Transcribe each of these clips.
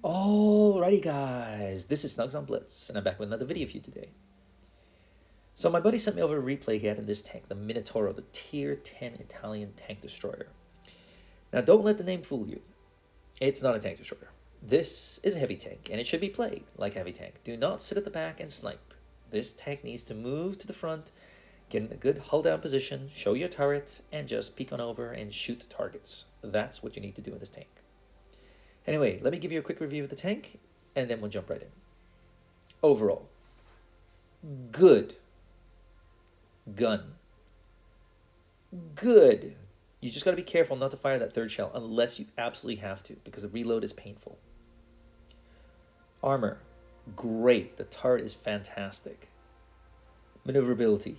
Alrighty guys, this is snugsonblitz, and I'm back with another video for you today. So my buddy sent me over a replay he had in this tank, the Minatauro, the tier 10 Italian tank destroyer. Now don't let the name fool you. It's not a tank destroyer. This is a heavy tank, and it should be played like a heavy tank. Do not sit at the back and snipe. This tank needs to move to the front, get in a good hull down position, show your turret, and just peek on over and shoot targets. That's what you need to do in this tank. Anyway, let me give you a quick review of the tank, and then we'll jump right in. Overall, good. Gun. Good. You just got to be careful not to fire that third shell unless you absolutely have to, because the reload is painful. Armor. Great. The turret is fantastic. Maneuverability.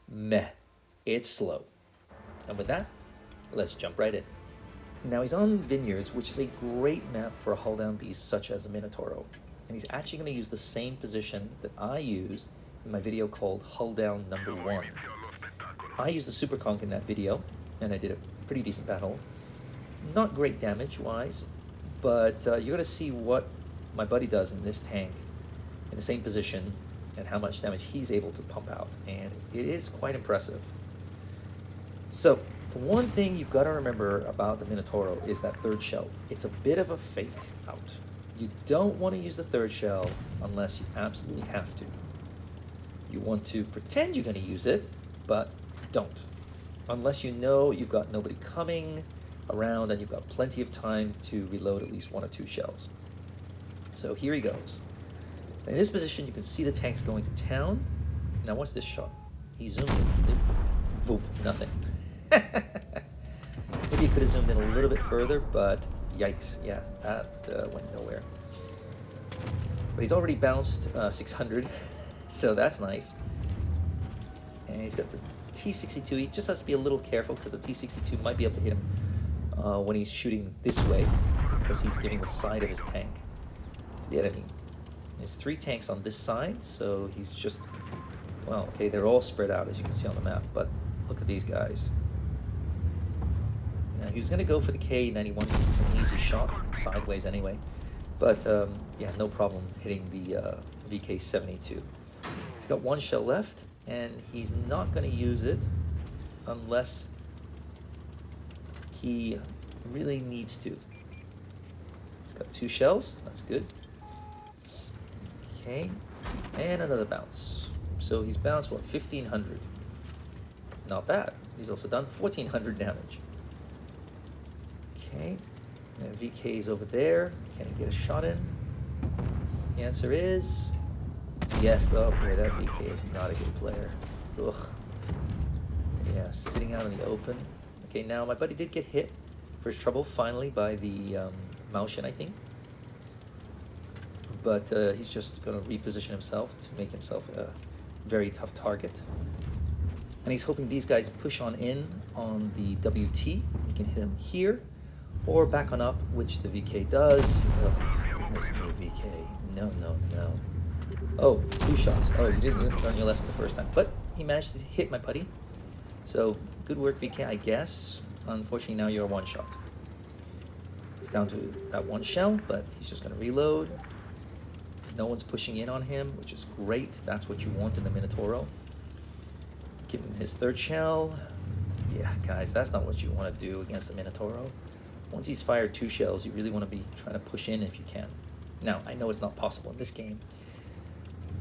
Meh. It's slow. And with that, let's jump right in. Now he's on Vineyards, which is a great map for a hull down beast such as the Minatauro. And he's actually going to use the same position that I used in my video called Hulldown number 1. I used the Super Conk in that video, and I did a pretty decent battle. Not great damage-wise, but you're going to see what my buddy does in this tank in the same position and how much damage he's able to pump out. And it is quite impressive. So, the one thing you've got to remember about the Minatauro is that third shell. It's a bit of a fake out. You don't want to use the third shell unless you absolutely have to. You want to pretend you're going to use it, but don't. Unless you know you've got nobody coming around and you've got plenty of time to reload at least 1 or 2 shells. So here he goes. In this position, you can see the tanks going to town. Now watch this shot. He zoomed in. Voop, nothing. Maybe you could have zoomed in a little bit further, but yikes, yeah, that went nowhere. But he's already bounced 600, so that's nice. And he's got the T62. He just has to be a little careful because the T62 might be able to hit him when he's shooting this way, because he's giving the side of his tank to the enemy. There's 3 tanks on this side, so he's just, well, okay, they're all spread out as you can see on the map, but look at these guys. Now, he was going to go for the K91 because it was an easy shot, sideways anyway. But, yeah, no problem hitting the VK72. He's got 1 shell left, and he's not going to use it unless he really needs to. He's got 2 shells. That's good. Okay, and another bounce. So he's bounced, what, 1,500. Not bad. He's also done 1,400 damage. Okay, and VK is over there. Can he get a shot in? The answer is yes. Oh boy, that VK is not a good player. Ugh. Yeah, sitting out in the open. Okay, now my buddy did get hit for his trouble finally by the Maushin, I think. But he's just going to reposition himself to make himself a very tough target. And he's hoping these guys push on in on the WT. He can hit him here or back on up, which the VK does. Oh, goodness me, VK. No, no, no. Oh, 2 shots. Oh, you didn't learn your lesson the first time. But he managed to hit my buddy. So, good work, VK, I guess. Unfortunately, now you're a 1 shot. He's down to that 1 shell, but he's just going to reload. No one's pushing in on him, which is great. That's what you want in the Minatauro. Give him his 3rd shell. Yeah, guys, that's not what you want to do against the Minatauro. Once he's fired 2 shells, you really want to be trying to push in if you can. Now, I know it's not possible in this game.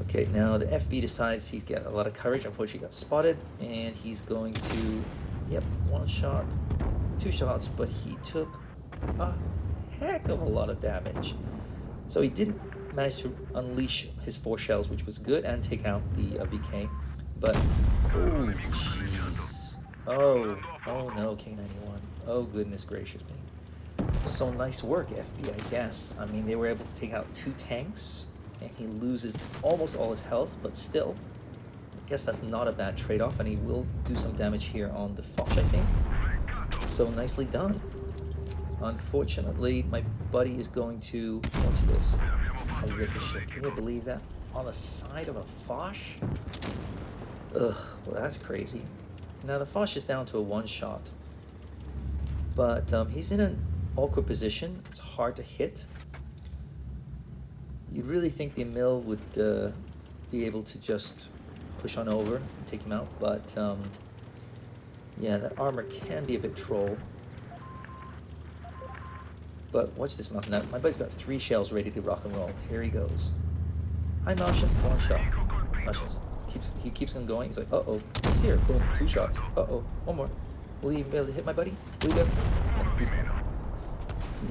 Okay, now the FV decides he's got a lot of courage. Unfortunately, he got spotted, and he's going to, yep, 1 shot, 2 shots, but he took a heck of a lot of damage. So he didn't manage to unleash his 4 shells, which was good, and take out the VK. But, oh, jeez. Oh no, K91. Oh, goodness gracious me. So nice work, FV, I guess. I mean, they were able to take out 2 tanks, and he loses almost all his health, but still, I guess that's not a bad trade-off, and he will do some damage here on the Foch, I think. So nicely done. Unfortunately, my buddy is going to, watch this, a ricochet. Can you believe that? On the side of a Foch? Ugh, well that's crazy. Now the Foch is down to a 1 shot. But he's in an awkward position. It's hard to hit. You'd really think the mill would be able to just push on over and take him out, but yeah, that armor can be a bit troll. But watch this mountain. Now, my buddy's got 3 shells ready to rock and roll. Here he goes. Hi, Martian. 1 shot. Martian keeps on going. He's like, uh-oh, he's here. Boom, 2 shots. Uh-oh, 1 more. Will he be able to hit my buddy? Will he be able? No, he's gone.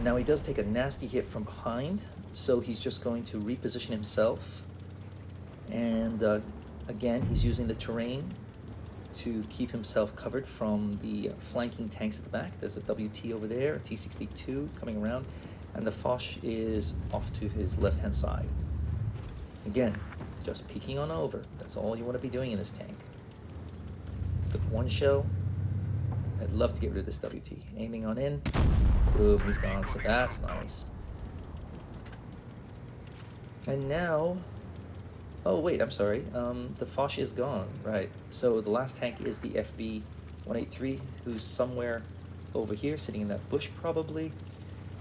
Now he does take a nasty hit from behind, so he's just going to reposition himself. And again, he's using the terrain to keep himself covered from the flanking tanks at the back. There's a WT over there, a T-62 coming around, and the Foch is off to his left-hand side. Again, just peeking on over. That's all you want to be doing in this tank. He's got 1 shell. I'd love to get rid of this WT. Aiming on in. Boom, he's gone, so that's nice. And now... Oh, wait, I'm sorry. The Foch is gone, right. So the last tank is the FV-183, who's somewhere over here, sitting in that bush probably.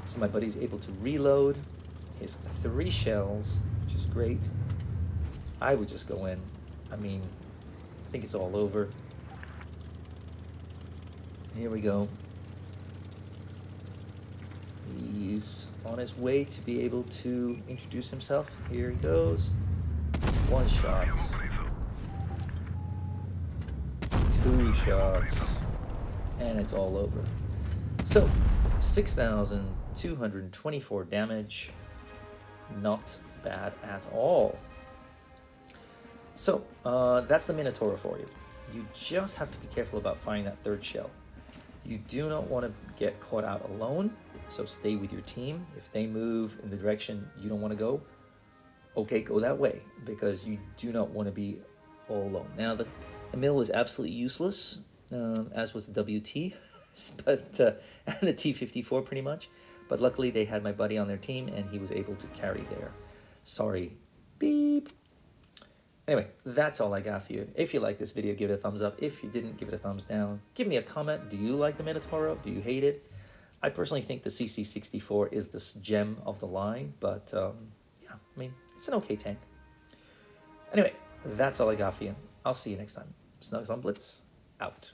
So my buddy's able to reload his 3 shells, which is great. I would just go in. I mean, I think it's all over. Here we go. He's on his way to be able to introduce himself. Here he goes. 1 shot. 2 shots. And it's all over. So, 6,224 damage. Not bad at all. So, that's the Minotauro for you. You just have to be careful about firing that 3rd shell. You do not want to get caught out alone, so stay with your team. If they move in the direction you don't want to go, okay, go that way, because you do not want to be all alone. Now, the mill is absolutely useless, as was the WT, but and the T-54 pretty much. But luckily, they had my buddy on their team, and he was able to carry their sorry beep. Anyway, that's all I got for you. If you like this video, give it a thumbs up. If you didn't, give it a thumbs down. Give me a comment. Do you like the Minatauro? Do you hate it? I personally think the CC64 is the gem of the line, but yeah, I mean, it's an okay tank. Anyway, that's all I got for you. I'll see you next time. Snugsonblitz, out.